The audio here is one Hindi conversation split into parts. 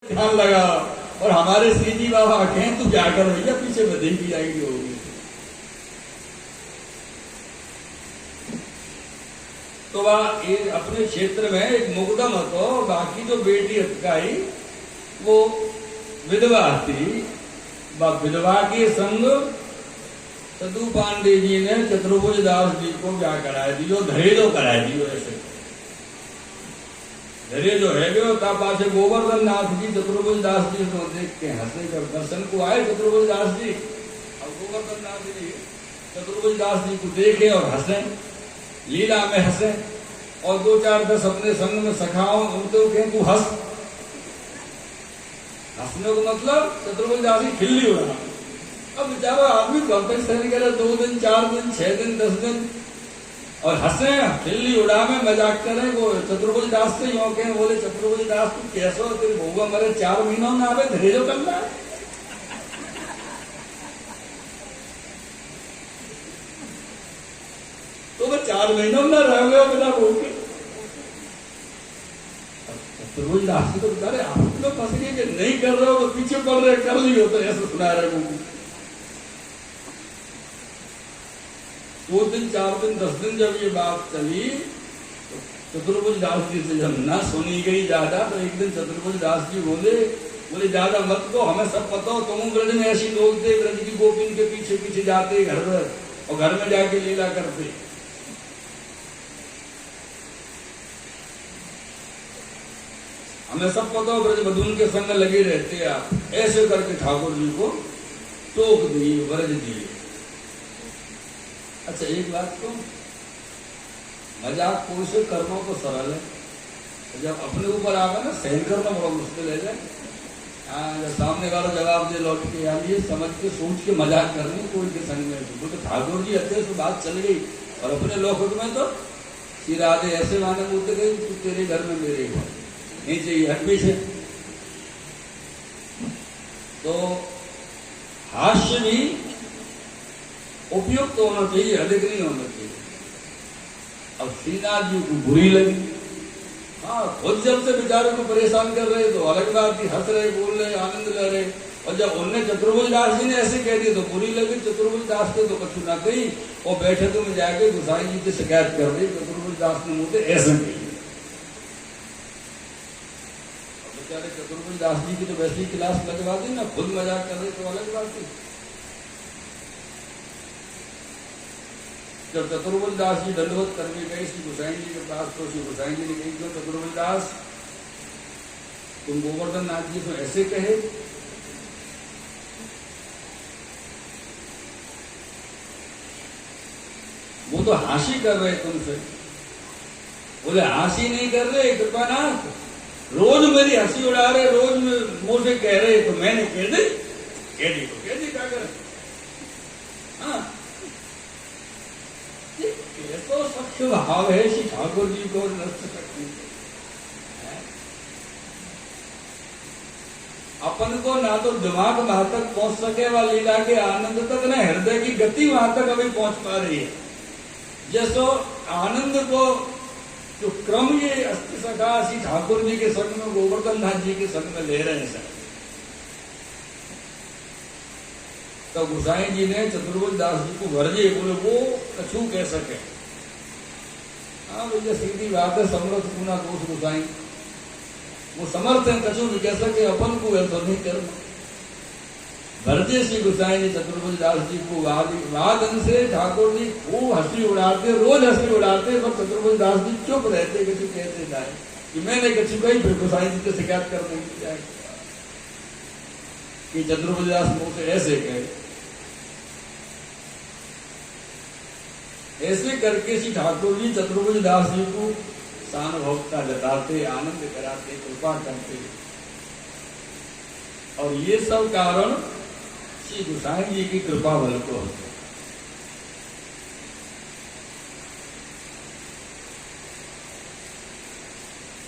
ध्यान लगा। और हमारे श्री जी बाबा कहें तू क्या कर भैया, पीछे में देखी जाएगी होगी। तो वह अपने क्षेत्र में एक मुकदम तो बाकी जो बेटी अटकाई वो विधवा थी। विधवा के संग सदु पांडे जी ने चतुर्भुज दास जी को क्या कराया दियो, धरेजो कराया दियो। ऐसे धरेजो है गयो ता पासे गोवर्धन नाथ जी चतुर्भुज दास जी को देख के हंसे। जब दर्शन को आए चतुर्भुज दास जी, और गोवर्धन नाथ जी चतुर्भुज दास जी को देखे और हंसे, लीला में हंसे। और दो चार दस अपने संग में सखाओ उनके कहें तू हंस। हंसने को मतलब चतुर्भुज दास जी खिल्ली उड़ा। अब बेचारा आदमी कब तक सहन करे, 2 दिन 4 दिन 6 दिन 10 दिन, और हंसे खिल्ली उड़ा में मजाक करें। वो चतुर्भुज दास से यूं कहें, बोले चतुर्भुज दास तू कैसो, तेरे भोगा मरे 4 महीनों में आवे धरेजो करना है। तो वो 4 महीनों में रह गए बिना भूखे। चतुर्भुज दास जी तो बेचारे आप लोग फंस गए कि नहीं कर रहे हो तो पीछे पड़ रहे, कर लियो तो ऐसे सुना रहे वो। 2 दिन 4 दिन 10 दिन जब ये बात चली तो चतुर्भुज दास जी से जब न सुनी गई ज्यादा, तो एक दिन चतुर्भुज दास जी बोले ज्यादा मत को, हमें सब पता हो, तुम ब्रज में ऐसी लोग थे, ब्रज की गोपिन के पीछे पीछे जाते घर में और घर में जाके लीला करते। हमें सब पता हो, ब्रज बधून के संग लगे रहते आप। ऐसे करके ठाकुर जी को टोक दिए, वर्ज दिए। अच्छा एक बात तो, मजाक कोई से कर्मों को सरल है, जब अपने ऊपर आगा ना सहन करना बड़ा मुश्किल है। जब सामने वाला जवाब दे लौट के, यार ये समझ के सोच के मजाक करनी कोई के संग में। तो ठाकुर जी अच्छे से बात चल गई, और अपने लोक में तो श्री राधे ऐसे माने बोलते गए तू तेरे घर में मेरे घर नहीं चाहिए, हट पीछे। तो हास्य भी उपयुक्त तो होना चाहिए, अधिक नहीं होना चाहिए। अब श्रीनाथ जी को बुरी लगी। हाँ, खुद जब से बेचारे को परेशान कर रहे तो अलग बात थी, हंस रहे, बोल रहे, आनंद ले रहे। और जब उनने चतुर्भुज दास जी ने ऐसे कह दिया तो बुरी लगी। चतुर्भुज दास के तो कछु ना कही, और बैठे तो में जाके गोसाई जी से शिकायत कर दी। चतुर्भुज दास ने मुझे ऐसा कही। बेचारे चतुर्भुज दास जी की तो वैसी क्लास लगवा दी ना, खुद मजाक कर रहे तो अलग बात थी। जब चतुर्भुज दास जी दंडवत करने गए श्री गोसाई जी के पास, तो श्री गोसाई जी ने कही क्यों चतुर्भुज दास तुम गोवर्धन नाथ जी को ऐसे कहे। वो तो हंसी कर रहे तुमसे। बोले हंसी नहीं कर रहे कृपानाथ, रोज मेरी हंसी उड़ा रहे, रोज मुझसे कह रहे, तो मैंने कह दी तो कह दी क्या करे। हाँ, तो सख्य भाव है श्री ठाकुर जी को नष्ट करती है। अपन को ना तो दिमाग वहां तक पहुंच सके, वह लीला के आनंद तक, ना हृदय की गति वहां तक अभी पहुंच पा रही है। जैसो आनंद को जो क्रम ये अस्थि सखा श्री ठाकुर जी के संग में, गोवर्धन नाथ जी के संग में ले रहे हैं सर। तो गोसाई जी ने चतुर्भुज दास जी को वर्जे, बोले वो कछु कह सके। हाँ भैया सीधी बात है, समर्थ गुना दोष गोसाई, वो समर्थ है, कछु भी कह सके, अपन को ऐसा नहीं करना। भरते श्री गोसाई जी चतुर्भुज दास जी को वादन से ठाकुर जी खूब हंसी उड़ाते, रोज हंसी उड़ाते, पर चतुर्भुज दास जी चुप रहते, कछु कहते जाए कि मैंने कछु कही, फिर गोसाई जी से शिकायत करने की जाए कि चतुर्भुज दास मुंह से ऐसे कहे। ऐसे करके श्री ठाकुर जी चतुर्भुज दास जी को सानुभवता जताते, आनंद कराते, कृपा करते। और ये सब कारण श्री गोसाई जी की कृपा बल को होते।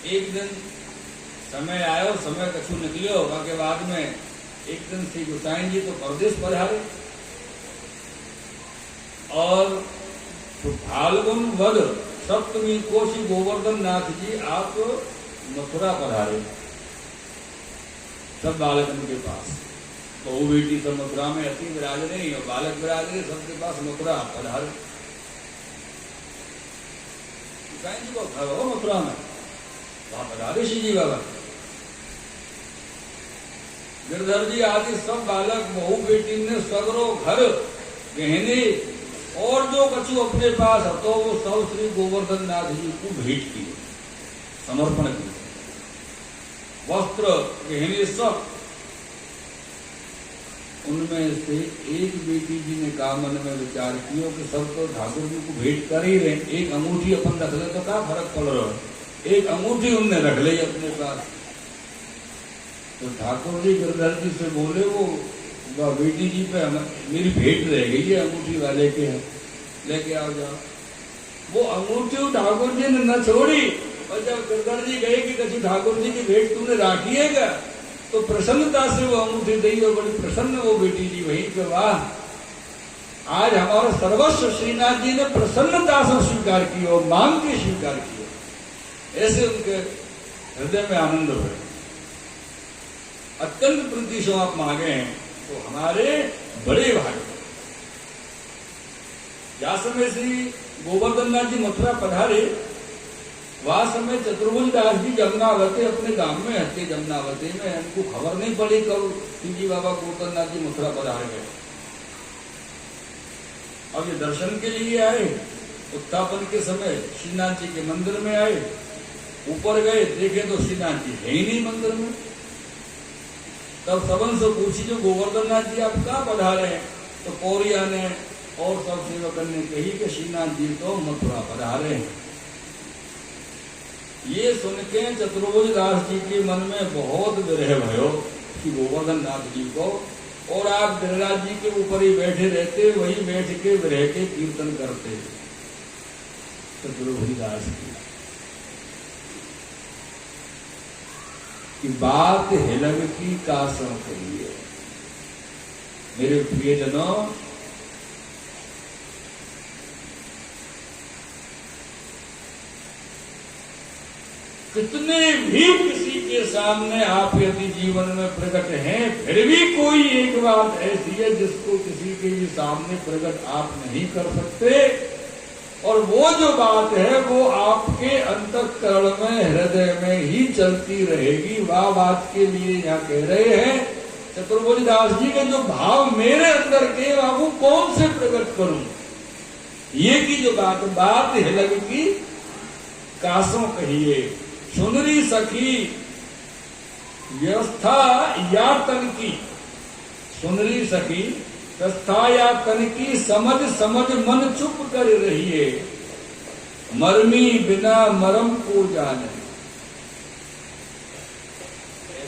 एक दिन समय आयो, समय कछु निकलियो, के बाद में एक दिन श्री गोसाई जी तो परदेश पधारे, और तो फाल्गुन वध सप्तमी को श्री गोवर्धन नाथ जी आप मथुरा पधारे। सब बालकन के पास। बहू बेटी सब मथुरा में अति विराजने और बालक विराजने सबके पास मथुरा पधारे। गोसाई जी को घर हो मथुरा में, वहां पधारे श्री जी बाबा। गिरधर जी आदि सब बालक बहू बेटी ने सगरो घर गहने और जो कछु अपने पास हतो वो सब श्री गोवर्धन नाथ जी को भेंट किए, समर्पण किए। वस्त्र गहने सब। उनमें से एक बेटी जी ने कहा मन में विचार किया कि सब तो ठाकुर जी को भेंट कर ही रहे, एक अंगूठी अपन रख ले तो क्या फर्क पड़ रहा है। एक अंगूठी उनने रख ली अपने पास। तो ठाकुर जी गिरधर जी से बोले वो बेटी जी पे मेरी भेंट रह गई है, अंगूठी वाले के हैं, लेके आओ जाओ। वो अंगूठी ठाकुर जी ने न छोड़ी और जब गिरधर जी गए कि कछु ठाकुर जी की भेंट तूने राखी है क्या, तो प्रसन्नता से वो अंगूठी दी और बड़ी प्रसन्न वो बेटी जी वहीं पे। वाह, आज हमारा सर्वस्व श्रीनाथ जी ने प्रसन्नता से स्वीकार किया और मांग के स्वीकार किया। ऐसे उनके हृदय में आनंद हुए। अत्यंत प्रीति से आप मांगे हैं तो हमारे बड़े भाग। या समय श्री गोवर्धन नाथ जी मथुरा पधारे, वह समय चतुर्भुज दास जी जमुनावती अपने गांव में हते। जमुनावती में उनको खबर नहीं पड़ी कब जी बाबा गोवर्धन नाथ जी मथुरा पधार गए। अब ये दर्शन के लिए आए। उत्थापन के समय श्रीनाथ जी के मंदिर में आए, ऊपर गए देखे तो श्रीनाथ जी है ही नहीं मंदिर में। तब सबन से पूछी जो गोवर्धन नाथ जी आप कहाँ पधारे हैं, तो पौरिया ने और सब सेवकन ने कही कि श्रीनाथ जी तो मथुरा पधारे हैं। ये सुन के चतुर्भुज दास जी के मन में बहुत विरह भयो कि गोवर्धन नाथ जी को, और आप गिरिराज जी के ऊपर ही बैठे रहते, वही बैठ के विरह के कीर्तन करते चतुर्भुज दास जी की बात हिलग की कासों कहिए। मेरे प्रियजनों, कितने भी किसी के सामने आप यदि जीवन में प्रकट हैं, फिर भी कोई एक बात ऐसी है जिसको किसी के भी सामने प्रकट आप नहीं कर सकते, और वो जो बात है वो आपके अंतःकरण में हृदय में ही चलती रहेगी। वह बात के लिए यहाँ कह रहे हैं चतुर्भुज दास जी के जो भाव मेरे अंदर के बाबू कौन से प्रकट करूं। ये की जो बात हिलग की कासों कहिए, सुनरी सखी व्यवस्था या तन की। सुनरी सखी व्यवस्था या तन की, समझ समझ मन चुप कर रहिए, मरमी बिना मरम को जाने।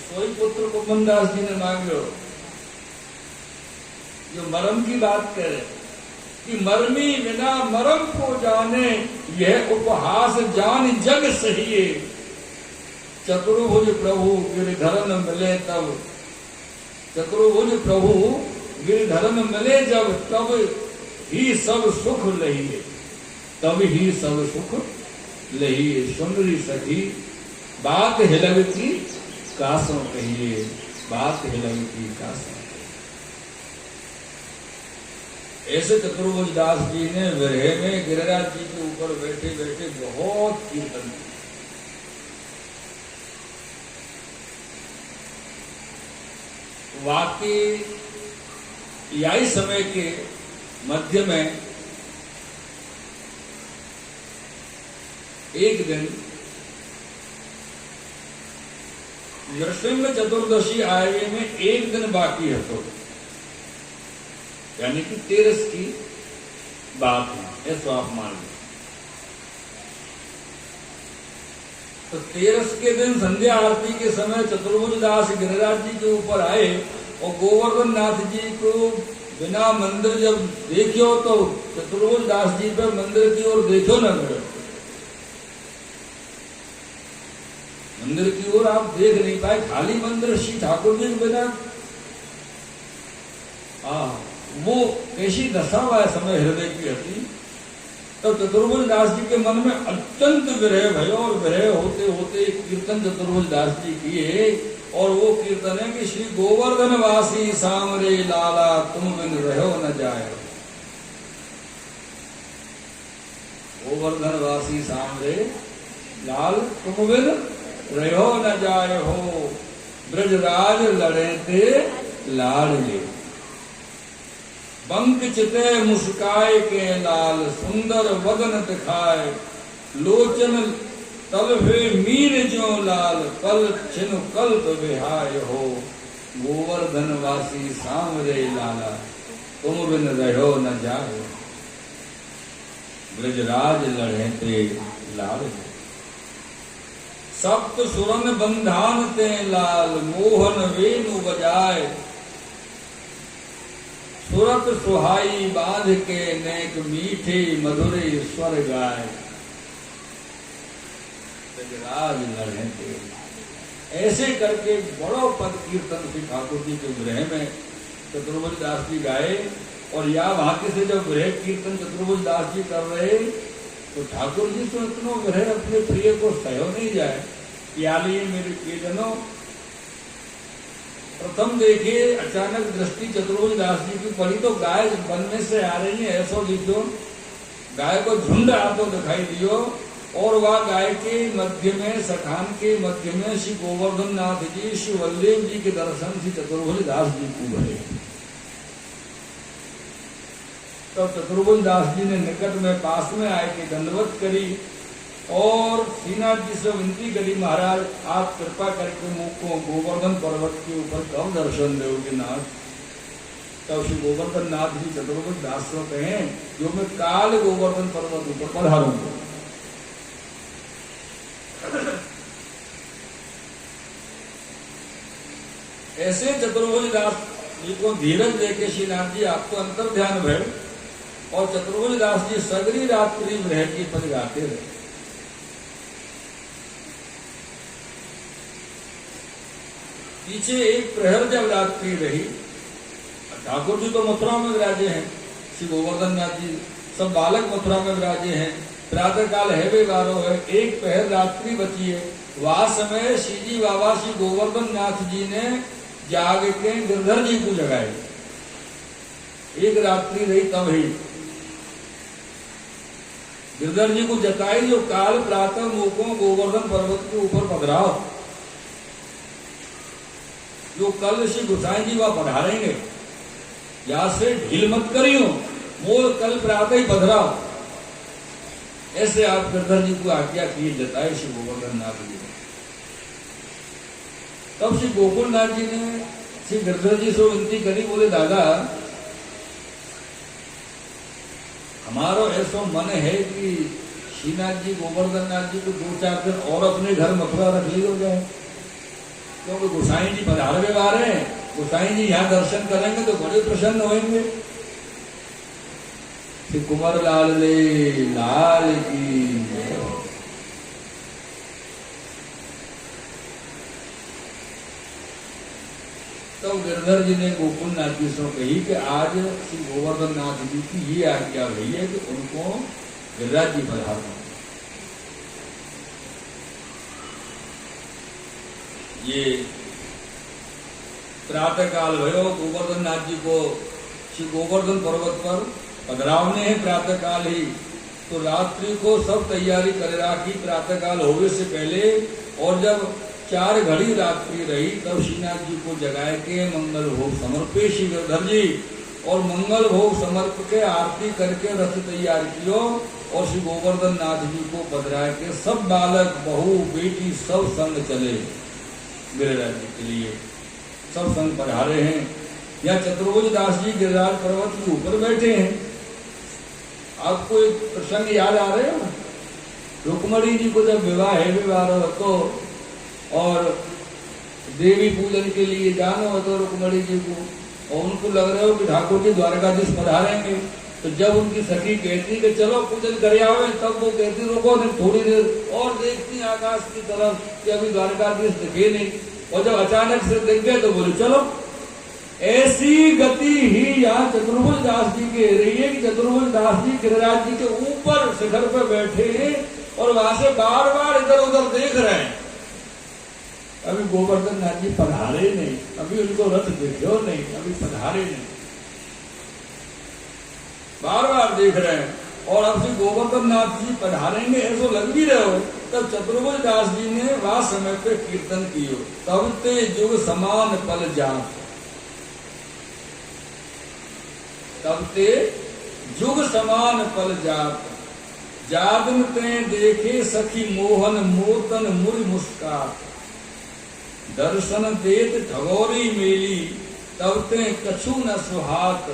सोई पुत्र कुंभनदास जी ने मांगो जो मरम की बात करे कि मरमी बिना मरम को जाने, यह उपहास जान जग सहिए। चतुर्भुज प्रभु गिरधरन मिले तब, चतुर्भुज प्रभु गिरधरन मिले जब, तब ही सब सुख लहिए, तब ही सब सुख लहिए। सुंदरी सखी बात हिलग की कासों कहिए, बात हिलग की कासों। ऐसे चतुर्भुज दास जी ने विरह में गिरिराज जी के ऊपर बैठे बैठे बहुत कीर्तन किया। वाकई यही समय के मध्य में एक दिन नृसिंह चतुर्दशी आए में एक दिन बाकी है, तो यानी कि 13 की बात है, ऐसा आप मान लो। तो 13 के दिन संध्या आरती के समय चतुर्भुज दास गिरिराज जी के ऊपर आए और गोवर्धन नाथ जी को बिना मंदिर जब देखियो तो चतुर्भुज दास जी पे मंदिर की ओर देखो न करो, मंदिर की ओर आप देख नहीं पाए, खाली मंदिर श्री ठाकुर जी के बिना। वो कैसी दशा हुआ समय हृदय की हती। तब चतुर्भुज दास जी के मन में अत्यंत विरह भयो और विरह होते होते कीर्तन चतुर्भुज दास जी किए और वो कीर्तन है कि श्री गोवर्धन वासी सामरे लाला तुम बिन रहो न जाए। गोवर्धन वासी सामरे लाल तुम बिन रहो न जाए हो। ब्रजराज लड़े ते लाडले बंक चिते मुस्काए के लाल सुंदर वदन दिखाए। लोचन तलभे मीर जो लाल कल छिन कल्प बिहाय हो। गोवर्धन वासी सामरे लाला तुम बिन रहो न जाए। ब्रजराज लड़े ते लाल सप्त सुरन बंधान ते लाल मोहन वेणु बजाए। सुरत सुहाई बांध के नेक मीठे मधुरे स्वर गाए। ब्रजराज लड़े थे ऐसे करके बड़ो पद कीर्तन श्री ठाकुर जी के गृह में चतुर्भुज दास जी गाए। और या भाग्य से जब गृह कीर्तन चतुर्भुज दास जी कर रहे तो ठाकुर जी तो इतना ग्रह अपने प्रिय को सहो नहीं जाए। प्यालिए मेरे प्रियजनों, प्रथम देखिए अचानक दृष्टि चतुर्भुज दास जी की पड़ी तो गाय वन में से आ रही है। ऐसा दिखो गाय को झुंड आतो दिखाई दियो और वह गाय के मध्य में सखान के मध्य में श्री गोवर्धन नाथ जी श्री वल्लभ जी के दर्शन श्री चतुर्भुज दास जी को भरे। तो चतुर्भुज दास जी ने निकट में पास में आए के दंडवत करी और श्रीनाथ जी से विनती करी, महाराज आप कृपा करके मुझको गोवर्धन पर्वत के ऊपर कब दर्शन दोगे नाथ। तब श्री गोवर्धन नाथ जी चतुर्भुज दास को कहें जो मैं काल गोवर्धन पर्वत ऊपर पधारूंगा। ऐसे चतुर्भुज दास जी को धीरज देके श्रीनाथ जी आपको अंतर ध्यान भय और चतुर्भुज दास जी सगरी रात्रि ग्रह की पद गाते रहे। पीछे एक प्रहर जब रात्रि रही, ठाकुर जी तो मथुरा में विराजे हैं, श्री गोवर्धन नाथ जी सब बालक मथुरा में विराजे हैं। प्रातः काल है वे 12 है, एक पहर रात्रि बची है। वह समय श्री जी बाबा श्री गोवर्धन नाथ जी ने जाग के गिरधर जी को जगाए। एक रात्रि रही तब ही गिरधर जी को जताई जो काल प्रातः मुको गोवर्धन पर्वत के ऊपर पधराओ। जो कल श्री गोसाई जी वहां पधारेंगे, यहां से ढील मत करियो, मोल कल प्रातः ही पधराओ। ऐसे आप गिरधर जी को आज्ञा की जताए श्री गोवर्धन नाथ जी ने। तब श्री गोकुलनाथ जी ने श्री गिरधर जी से विनती करी, बोले दादा हमारो ऐसा मन है कि श्रीनाथ जी गोवर्धन नाथ जी को 2-4 दिन और अपने घर मथुरा रख लियो जाए, क्योंकि गोसाई जी पधारवे वाले हैं। गोसाई जी यहाँ दर्शन करेंगे तो बड़े प्रसन्न होंगे। श्री कुंवर लाल ले लाल की। तो गिरधर जी ने गोकुलनाथ जी से कही कि आज श्री गोवर्धन नाथ जी की ये आज्ञा हुई है कि उनको गिरिराज जी पधारना। ये प्रातः काल भयो, गोवर्धन नाथ जी को श्री गोवर्धन पर्वत पर पधरावने हैं प्रातः काल ही। तो रात्रि को सब तैयारी कर राखी प्रातः काल होने से पहले। और जब 4 घड़ी रात्रि रही तब श्रीनाथ जी को जगाए के मंगल भोग समर्पे श्री गिरधर जी। और मंगल भोग समर्प के आरती करके रथ तैयार कियो और श्री गोवर्धन नाथ जी को पधराए के सब बालक बहू बेटी सब संग चले गिरिराज जी के लिए। सब संग पधारे हैं। यहाँ चतुर्भुज दास जी गिरिराज पर्वत के ऊपर बैठे हैं। आपको एक प्रसंग याद आ रहे हो? रुक्मणी जी को जब विवाह है विवाह तो और देवी पूजन के लिए जाना हो तो रुक्मणी जी को, और उनको लग रहा हो कि ठाकुर जी द्वारकाधीश पधारेंगे। तो जब उनकी सखी कहती कि चलो पूजन कर आवे, तब वो कहती रुको नहीं, थोड़ी देर और देखती आकाश की तरफ कि अभी द्वारकाधीश दिखे नहीं। और जब अचानक से दिख गए तो बोले चलो। ऐसी गति ही यहाँ चतुर्भुज दास जी की रही है कि चतुर्भुज दास जी गिरिराज जी के ऊपर शिखर पर बैठे हैं और वहां से बार बार इधर उधर देख रहे हैं। अभी गोवर्धन नाथ जी पधारे नहीं, अभी उनको रथ देखो नहीं, अभी पधारे नहीं, बार बार देख रहे हैं। और अब से गोवर्धन नाथ जी पधारेंगे ऐसा लग भी रहे हो। तब चतुर्भुज दास जी ने वह समय पे कीर्तन कियो, तब ते युग समान पल जात, तब ते युग समान पल जात, जादन ते देखे सखी मोहन मोतन मुर मुस्कात, दर्शन देत ठगोरी मेली, तब ते कछु न सुहात,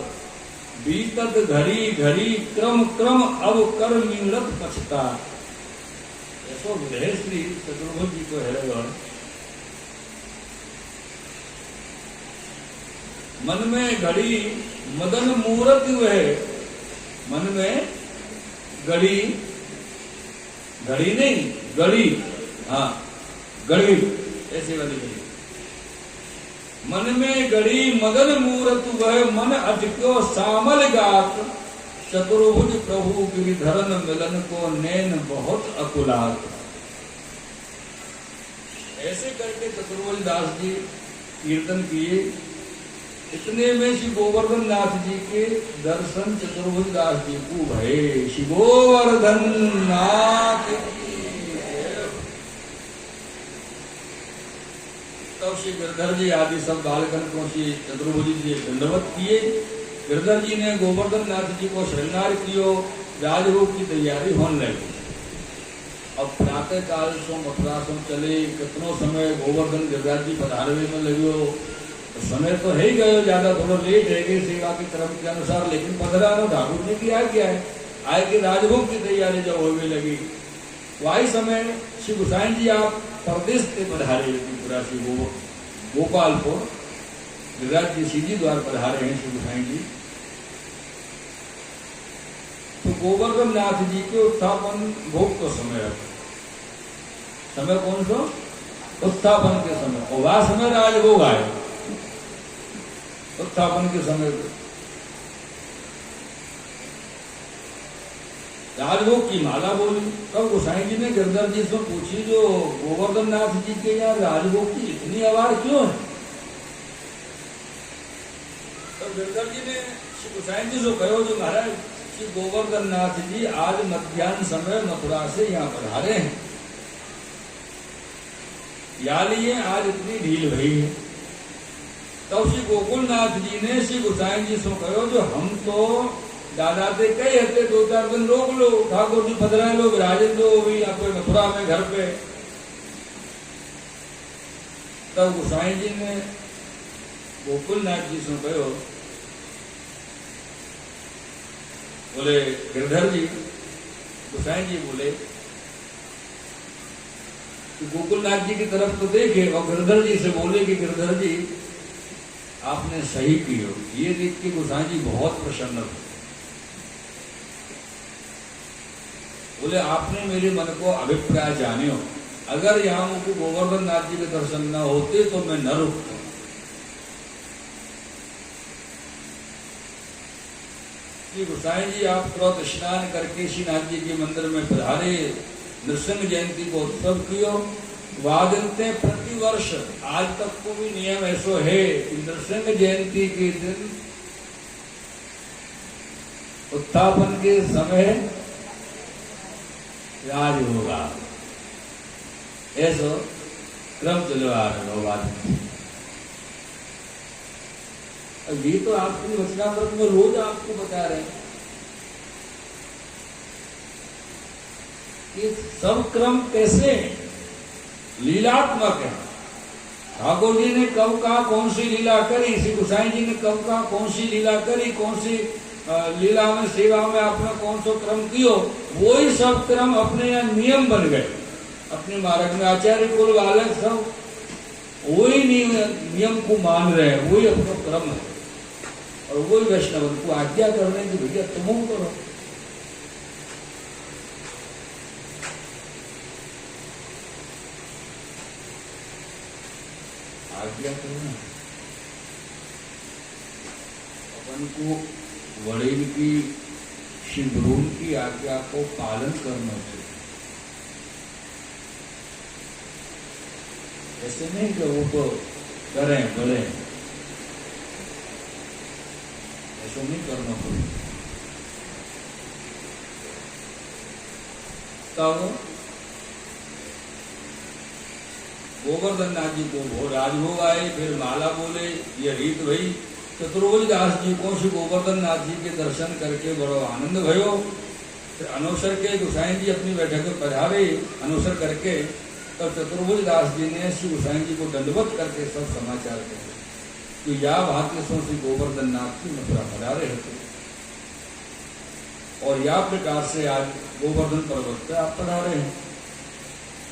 बीतत घड़ी घड़ी क्रम क्रम अब कर मिलत पछता। ऐसो विरह श्री चतुर्भुज जी को है। मन में घड़ी मदन मूरत वह, मन में घड़ी, घड़ी नहीं घड़ी, हाँ घड़ी ऐसे वाली घड़ी, मन में घड़ी मदन मूरत वह, मन अटक्यो सामल गात, चतुर्भुज प्रभु गिरिधरन मिलन को नैन बहुत अकुलात। ऐसे करके चतुर्भुज दास जी कीर्तन किए। इतने में श्री गोवर्धन नाथ जी के दर्शन चतुर्भुज दास जी को भये। श्री गोवर्धन नाथ तब श्री गिरधर जी आदि सब बालकन को श्री चतुर्भुज जी दंडवत किए। गिरधर जी ने गोवर्धन नाथ जी को श्रृंगार कियो, राजभोग की तैयारी होने लगी। अब प्रातः काल सो मथुरा सो चले, कितनो समय गोवर्धन गिरिराज जी पधारवे में लगे। तो समय तो है ही गयो, ज्यादा थोड़ा लेट है गए सेवा के क्रम के अनुसार, लेकिन पधरानो ठाकुर जी की आज्ञा है। आए के राजभोग की तैयारी जब होने लगी, वही समय श्री गोसाई जी आप परदेश से पधारे त्रिपुरा से गोपालपुर, गिरिराज जी सीधी द्वार पधारे हैं श्री गोसाई जी। तो गोवर्धन नाथ जी के उत्थापन भोग का समय है। समय कौन सा? उत्थापन के समय, और वह समय राजभोग आए उत्थापन के समय पे राजभोग की माला बोली। तब गोसाई जी ने गिरधर जी से पूछी, जो गोवर्धन नाथ जी के यहाँ राजभोग की इतनी आवाज क्यों है? तब गिरधर जी ने श्री गोसाई जी से कहो, जो महाराज श्री गोवर्धन नाथ जी आज मध्याह्न समय मथुरा से यहाँ पधारे हैं, या लिए आज इतनी ढील भई है। तब श्री गोकुलनाथ जी ने श्री गोसाई जी से कहो, जो हम तो दादा से कई हफ्ते 2-4 दिन रोक लो, ठाकुर जी पधरा लो, विराजन दो भी आपको मथुरा में घर पे। तब गोसाई जी ने गोकुलनाथ जी से कहो, बोले गिरधर जी, गोसाई जी बोले कि गोकुलनाथ जी की तरफ तो देखे, और गिरधर जी से बोले कि गिरधर जी आपने सही किया। ये देख के गोसाई जी बहुत प्रसन्न थे। बोले आपने मेरे मन को अभिप्राय जाने हो, अगर यहाँ मुझको गोवर्धन नाथ जी के दर्शन न होते तो मैं न रुकता। श्री गोसाई जी आप तुरंत स्नान करके श्रीनाथ जी के मंदिर में पधारे, नृसिंह जयंती को उत्सव कियो। वादनते प्रतिवर्ष आज तक को भी नियम ऐसो है कि नृसिंह जयंती के दिन उत्थापन के समय राज होगा, ऐसा क्रम चलो आ रहा है। ये तो आपकी वचनामृत में रोज आपको बता रहे हैं कि सब क्रम कैसे लीलात्मक है। ठाकुर जी ने कब कहा कौन सी लीला करी, श्री गोसाई जी ने कब कहा कौन सी लीला करी, कौन सी लीला में सेवा में आपने कौन सा क्रम कियो, वही सब क्रम अपने यहाँ नियम बन गए। अपने मार्ग में आचार्य कुल वाले सब वही नियम को मान रहे हैं, वही अपना क्रम है, और वही वैष्णव को आज्ञा कर रहे हैं कि भैया तुम करो। आज्ञा करना अपन को वड़ेल की शिवरूम की आज्ञा को पालन करना चाहिए। ऐसे नहीं कि वो तो करें बोले, ऐसा नहीं करना पड़े। तब गोवर्धन नाथ जी को राजभोग आए, फिर माला बोले, ये रीत भई। चतुर्भुज दास जी को श्री गोवर्धन नाथ जी के दर्शन करके बड़ो आनंद भयो। फिर अनवसर के गोसाई जी अपनी बैठक में पधारे, अनवसर करके तब चतुर्भुज दास जी ने श्री गोसाई जी को दंडवत करके सब समाचार कहे कि या भाग्य सो श्री गोवर्धन नाथ जी मथुरा पधारे थे, और या प्रकार से आज गोवर्धन पर्वत पर आप पधारे हैं।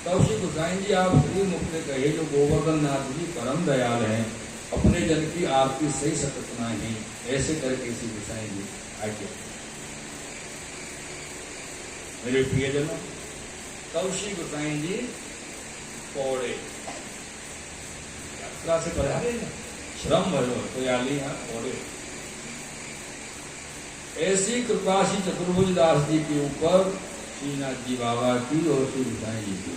तब श्री गोसाई जी आप श्री मुख ने कहे जो गोवर्धन नाथ जी परम दयाल हैं, अपने जन की आपकी सही सकत नहीं, ऐसे करके श्री गोसाई जी आज्ञा। मेरे प्रियजनों, तब श्री गोसाई जी पौड़े यात्रा से पधारे ना, श्रम भयो तो याली यहाँ पौड़े। ऐसी कृपा श्री चतुर्भुज दास जी के ऊपर श्रीनाथ जी बाबा की और श्री गोसाई जी की।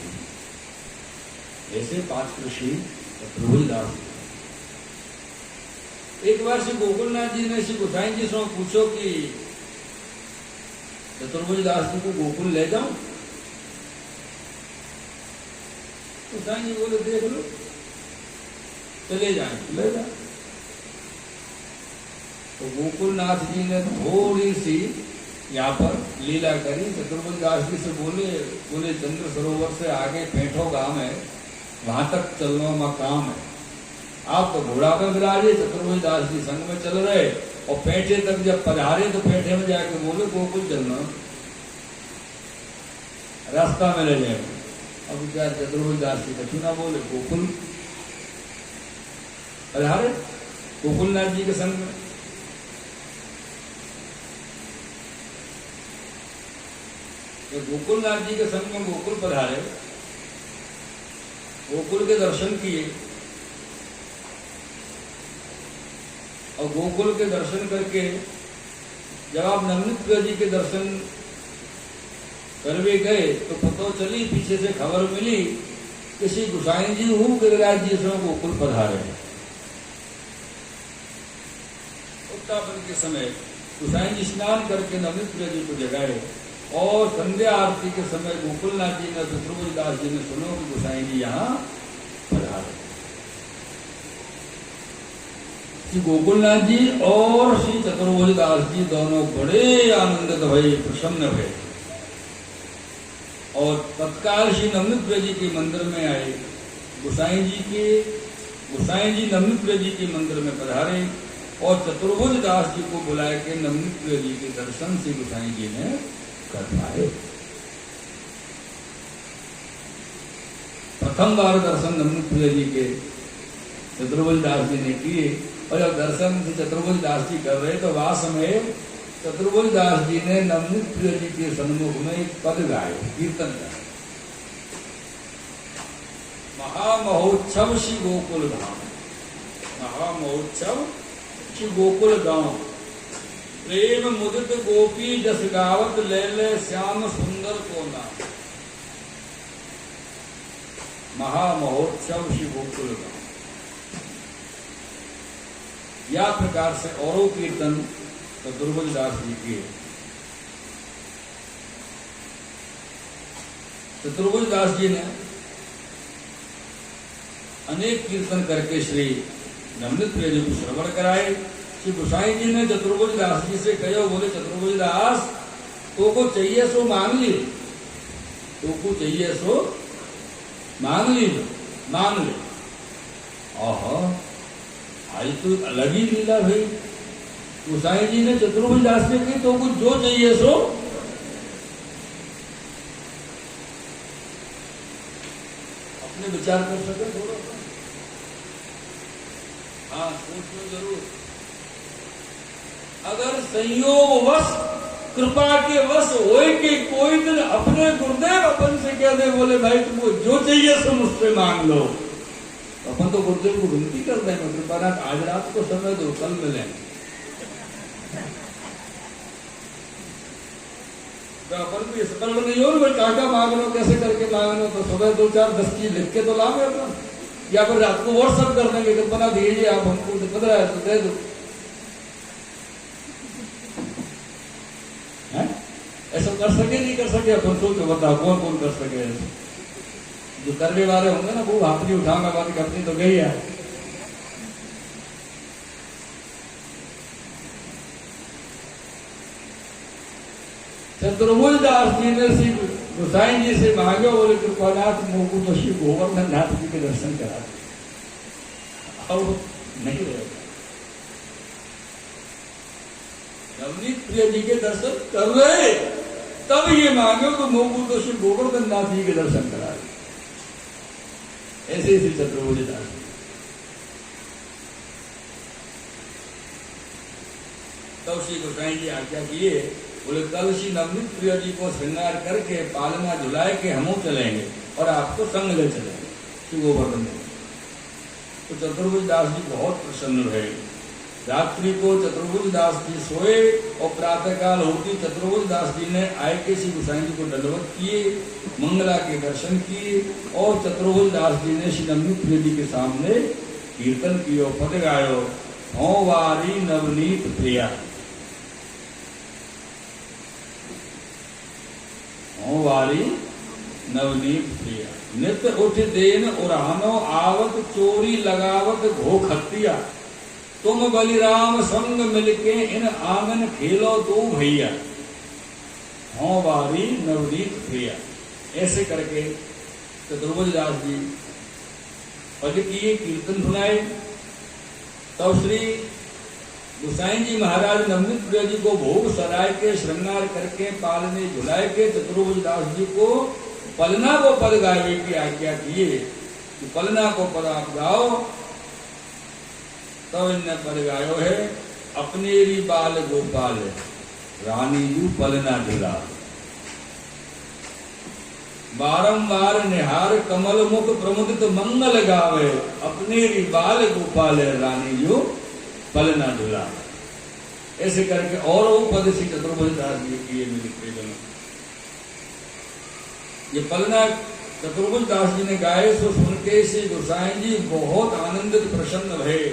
ऐसे 5 ऋषि चतुर्भुज दास जी। एक बार श्री गोकुलनाथ जी ने श्री गोसाई जी से पूछो कि चतुर्भुज दास जी को गोकुल ले जाऊं? गोसाई जी बोले देख लो, चले जाए, ले जाए। तो गोकुलनाथ जी ने थोड़ी सी यहाँ पर लीला करी। चतुर्भुज दास जी से बोले चंद्र सरोवर से आगे पेठो गांव है, वहां तक चलना में काम है। आप तो घोड़ा पर बिराजे, चतुर्भुज दास जी संग में चल रहे, और पेठे तक जब पधारे तो पेठे में जाके बोले गोकुल चलना, रास्ता में ले जाए। अब क्या चतुर्भुज दास जी कछु ना बोले, गोकुल पधारे गोकुलनाथ जी के संग में। तो गोकुलनाथ जी के संग में गोकुल पधारे, गोकुल के दर्शन किए, और गोकुल के दर्शन करके जब आप नवनीत जी के दर्शन करवे गए तो पता चली, पीछे से खबर मिली कि श्री गोसाई जी हूँ गिरिराज जी से गोकुल पधारे। उत्तापन के समय गोसाई जी स्नान करके नवनीत जी को जगाए, और संध्या आरती के समय गोकुलनाथ जी ने चतुर्भुज दास जी ने सुनो कि गोसाई जी यहाँ पधारे। श्री गोकुलनाथ जी और श्री चतुर्भुज दास जी दोनों बड़े आनंदित भये, प्रसन्न भये, और तत्काल श्री नवनीत जी के मंदिर में आए। गोसाई जी नवनीत जी के मंदिर में पधारे, और चतुर्भुज दास जी को बुलाए के नवनीत जी के दर्शन से गोसाई जी ने करवाए। प्रथम बार दर्शन नवनीत जी के चतुर्भुज दास जी ने किए, और जब दर्शन से चतुर्भुज दास जी कर रहे तो वह समय चतुर्भुज दास जी ने नवनीत जी के सन्मुख में एक पद गाए, कीर्तन गाए, महामहोत्सव श्री गोकुल धाम, महामहोत्सव श्री गोकुल गांव, प्रेम मुदित गोपी जस गावत ले ले श्याम सुंदर को नाम। महामहोत्सव श्री गोकुल गांव। या प्रकार से औरों कीर्तन चतुर्भुज दास जी के। चतुर्भुज दास जी ने अनेक कीर्तन करके श्री नवनीत जी को श्रवण कराए। श्री गोसाई जी ने चतुर्भुज दास जी से कहो, बोले चतुर्भुज दास तो को चाहिए सो मांग ली, तो को चाहिए सो मांग ली, मांग ले। ओहो, आज तो अलग ही लीला भाई। गोसाई जी ने चतुर्भुज दास से की तो कुछ जो चाहिए सो। अपने विचार कर सके थोड़ा, हाँ सोच लो जरूर। अगर संयोगवश कृपा के वश होए कि कोई दिन अपने गुरुदेव अपन से कह दे, बोले भाई तुमको जो चाहिए सो मुझसे मांग लो, तो अपन तो गुरुदेव को विनती कर देंगे, कृपानाथ आज रात को समय दो, कल मिलेंगे। तो अपन को स्मरण नहीं हो भाई काका मांग लो, कैसे करके मांग लो, तो सुबह 2-4-10 चीज लिख के तो लाओगे अपन। या फिर रात को व्हाट्सअप कर देंगे कि बना दीजिए आप हमको, तो पता है तो दे दो। ऐसा कर सके नहीं कर सके अपन सोचो, बताओ कौन कौन कर सके ऐसे? जो करने वाले होंगे ना वो हाथनी उठाऊंगा बात करनी तो गई है। चतुर्भुज दास जी ने श्री गोसाई जी से मांगे, बोले कृपानाथ मोको तो श्री गोवर्धन नाथ जी के दर्शन करा दे। अब नहीं रहेगा, नवनीत प्रिय जी के दर्शन कर रहे, तब ये मांगो तो मोको तो श्री गोवर्धन नाथ जी के दर्शन करा दे। ऐसे श्री चतुर्भुज दास जी। तब श्री गोसाई जी आज्ञा किए, बोले कल श्री नवनीत प्रिय जी को श्रृंगार करके पालना झुलाए के हम चलेंगे और आपको संग ले चलेंगे श्री गोवर्धन। तो चतुर्भुज दास जी बहुत प्रसन्न रहे। रात्रि को चतुर्भुज दास जी सोए और प्रातः काल होती चतुर्भुज दास जी ने आए के श्री गोसाई जी को दंडवत किए, मंगला के दर्शन किए और चतुर्भुज दास जी ने श्री नवनीत प्रिय जी के सामने कीर्तन कियो, पद गायो, हो वारी नवनीत प्रिया, हो वारी नवनीत प्रिया, नित उठ देन उरानो आवत चोरी लगावत घो खतिया, तुम बलिराम संग मिलके इन आंगन खेलो दो भैया, हो वारी नवनीत प्रिया। ऐसे करके चतुर्भुज दास जी पद किए, कीर्तन सुनाए। तब श्री गोसाई जी महाराज नवनीत प्रिय जी को भोग सराय के श्रृंगार करके पालने झुलाए के चतुर्भुज दास जी को पलना को पद गावे की आज्ञा किए कि पलना को पद आप गाओ। तब इनने पद गायो है, अपनेरी बाल गोपाल रानी यू पलना झुला, बारंबार निहार कमल मुख प्रमुदित मंगल गावे, अपनेरी बाल गोपाल रानी यू पलना झुला। ऐसे करके और वो पद श्री चतुर्भुज दास जी किए मिले। ये पलना चतुर्भुज दास जी ने गाए, सो सुन के श्री गोसाई जी बहुत आनंदित प्रसन्न रहे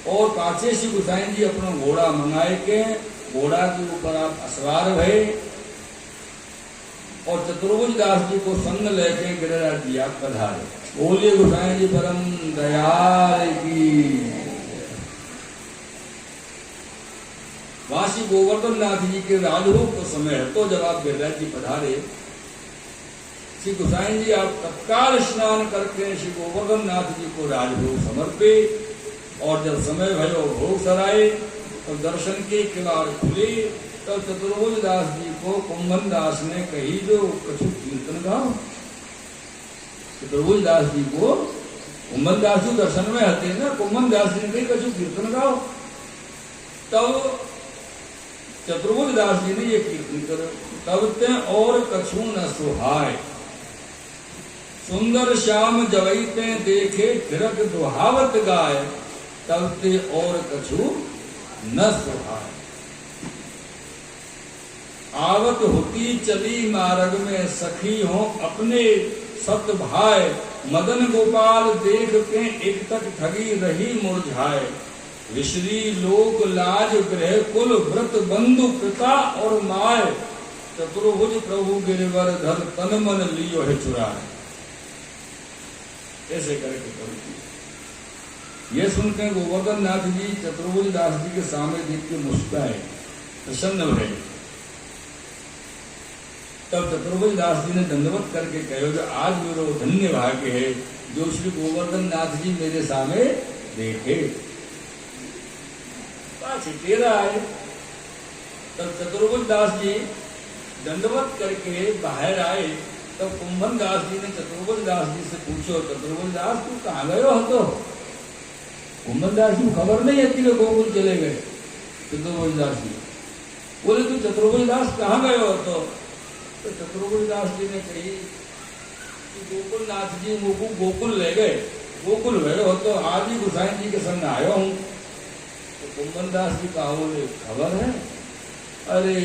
और पाछे श्री गोसाई जी अपना घोड़ा मंगाए के घोड़ा के ऊपर आप असवार भये और चतुर्भुज दास जी को संग लेके गिरिराज जी आप पधारे। बोलिए गोसाई जी परम दयाल की। वासी गोवर्धन नाथ जी के राजभोग का समय है, तो जब आप गिरिराज जी पधारे, श्री गोसाई जी आप तत्काल स्नान करके श्री गोवर्धन नाथ जी को राजभोग समर्पे और जब समय भयो भोग सराए और दर्शन के किवाड़ खुले, तब चतुर्भुज दास जी को कुंभन दास ने कही जो कछु कीर्तन गाओ। चतुर्भुज दास जी को कुंभन दास जी दर्शन में आते ना, कुंभन दास जी ने कही कछु कीर्तन गाओ। तब चतुर्भुज दास जी ने ये कीर्तन करो, तब ते और कछु न सुहाय, सुंदर श्याम जवैते देखे फिरक दुहावत गाय, तब ते और कछु न सुहाय। आवत होती चली मार्ग में सखी हो अपने सत भाई, मदन गोपाल देख के एक तक ठगी रही मुरझाए, विश्री लोक लाज ग्रह कुल व्रत बंधु पिता और माय, चतुर्भुज प्रभु गिरिवर धर तन मन लियो है चुराए। ऐसे करके कभी ये सुनकर गोवर्धन नाथ जी चतुर्भुज दास जी के सामने देख के मुस्कुराए, प्रसन्न भरे। तब चतुर्भुज दास जी ने दंडवत करके कहो जो आज मेरा धन्य भाग्य है जो श्री गोवर्धन नाथ जी मेरे सामने देखे। तेरा है। तब चतुर्भुज दास जी दंडवत करके बाहर आए, तब कुंभन दास जी ने चतुर्भुज दास जी से पूछो, चतुर्भुज दास तू कहाँ गए हो? तो कुंभन दास जी खबर नहीं है कि गोकुल चले गए। चतुर्भुज दास जी बोले तू चतुर्भुज दास कहाँ गए हो? तो चतुर्भुज दास जी ने कही कि गोकुल नाथ जी मुझको गोकुल ले गए, गोकुल गए हो तो आज ही गोसाई जी के संग आयो हूँ। तो कुंभन दास जी कहा बोले खबर है? अरे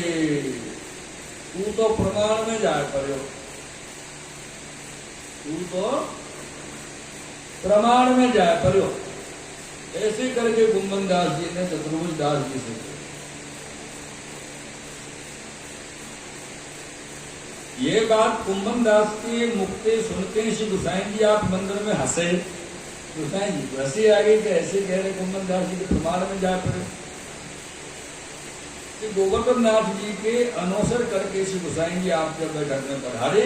तू तो प्रमाण में जाए पड़ो, तू तो प्रमाण में जाए पर ऐसे करके कुंभन दास जी ने चतुर्भुज दास जी से ये बात कुंभन दास के मुक्ति सुनते श्री गोसाई जी आप मंदिर में हंसे। गोसाई जी हंसी आ गई कि ऐसे कह रहे कुंभन दास जी के प्रमाण में जा पड़े। गोवर्धन नाथ जी के अनुसर करके श्री गोसाई जी आप जब बैठक में पधारे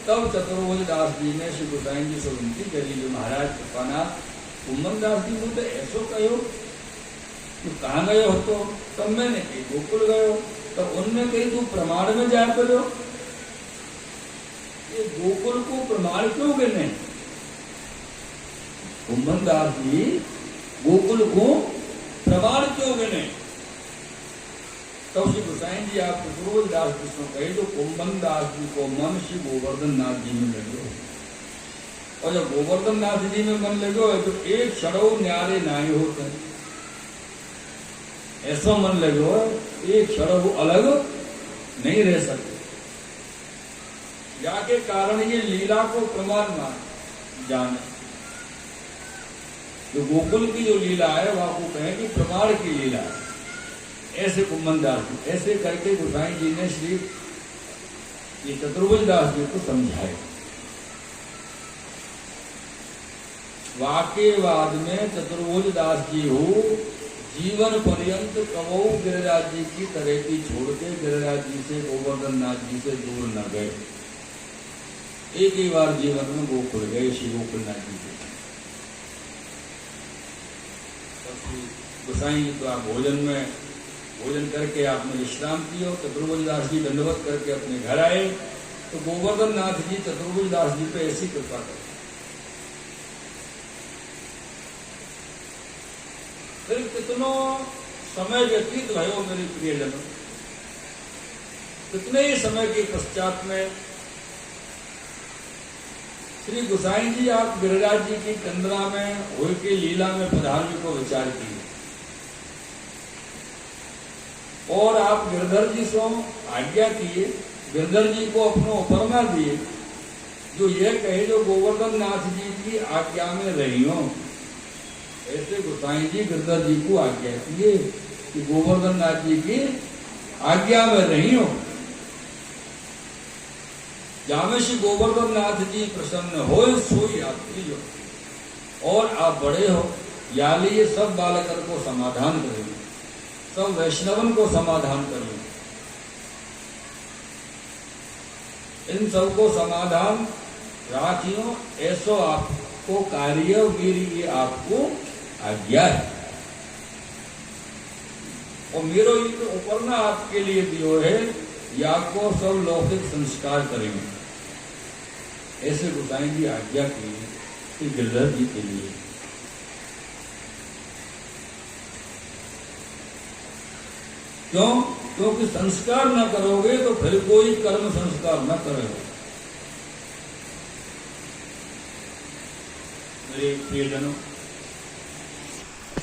तब चतुर्भुज दास जी ने श्री गोसाई जी से विनती करी जो महाराज कृपानाथ कुंभन दास जी को तो ऐसो कहो तू कहाँ गए हो। तो तब मैंने कही गोकुल गयो। तब उनने कही तू प्रमाण में जाए पड़ो। ये गोकुल को प्रमाण क्यों गिने। कुंभन दास जी गोकुल को प्रमाण क्यों गिने। तब श्री गोसाई जी आप चतुर्भुज दास कृष्ण कहे तो कुंभन दास जी को मन श्री गोवर्धन नाथ जी में लगे। और जब गोवर्धन नाथ जी में मन लगे तो एक क्षणों न्यारे नाई होते हैं। ऐसा मन लगे एक क्षण वो अलग नहीं रह सकते। जाके कारण ये लीला को प्रमाण मान जाने। जो गोकुल की जो लीला है वह आपको कहें कि प्रमाण की लीला है। ऐसे कुंभन दास जी ऐसे करके गोसाई जी ने श्री ये चतुर्भुज दास जी को समझाए। वाक्यवाद में चतुर्भुज दास जी हो जीवन पर्यंत कबो गिरिराज जी की तरह की छोड़ के गिरिराज जी से गोवर्धन नाथ जी से दूर न गए। एक ही बार जीवन में गोकुल गए श्री गोकुलनाथ जी के। गोसाई जी तो आप भोजन करके आपने विश्राम किया। चतुर्भुज दास जी दंडवत करके अपने घर आए तो गोवर्धन नाथ जी चतुर्भुज दास जी पे ऐसी कृपा कर फिर कितनो समय व्यतीत भयो मेरे प्रियजनों। कितने ही समय के पश्चात में श्री गोसाई जी आप गिरिराज जी की कंदरा में हो के लीला में पधारने को विचार किए और आप गिरधर जी से आज्ञा किए। गिरधर जी को अपनो उपरमा दिए जो यह कहे जो गोवर्धन नाथ जी की आज्ञा में रही हो। ऐसे गोसाई जी गिरधर जी को आज्ञा किए कि गोवर्धन नाथ जी की आज्ञा में रही हो। जामे श्री गोवर्धन नाथ जी प्रसन्न हो सोई आप हो और आप बड़े हो या लिए सब बालकर को समाधान करेंगे सब वैष्णवन को समाधान करेंगे। इन सबको समाधान राखियो ऐसो आपको कार्य वीर ये आपको आज्ञा है। और मेरो ये तो उपरना आपके लिए दियो है या को सब लौकिक संस्कार करेंगे। ऐसे गोसाई जी आज्ञा की कि गिरधर जी के लिए। क्यों? क्योंकि संस्कार न करोगे तो फिर कोई कर्म संस्कार न करेगा। मेरे प्रियजनों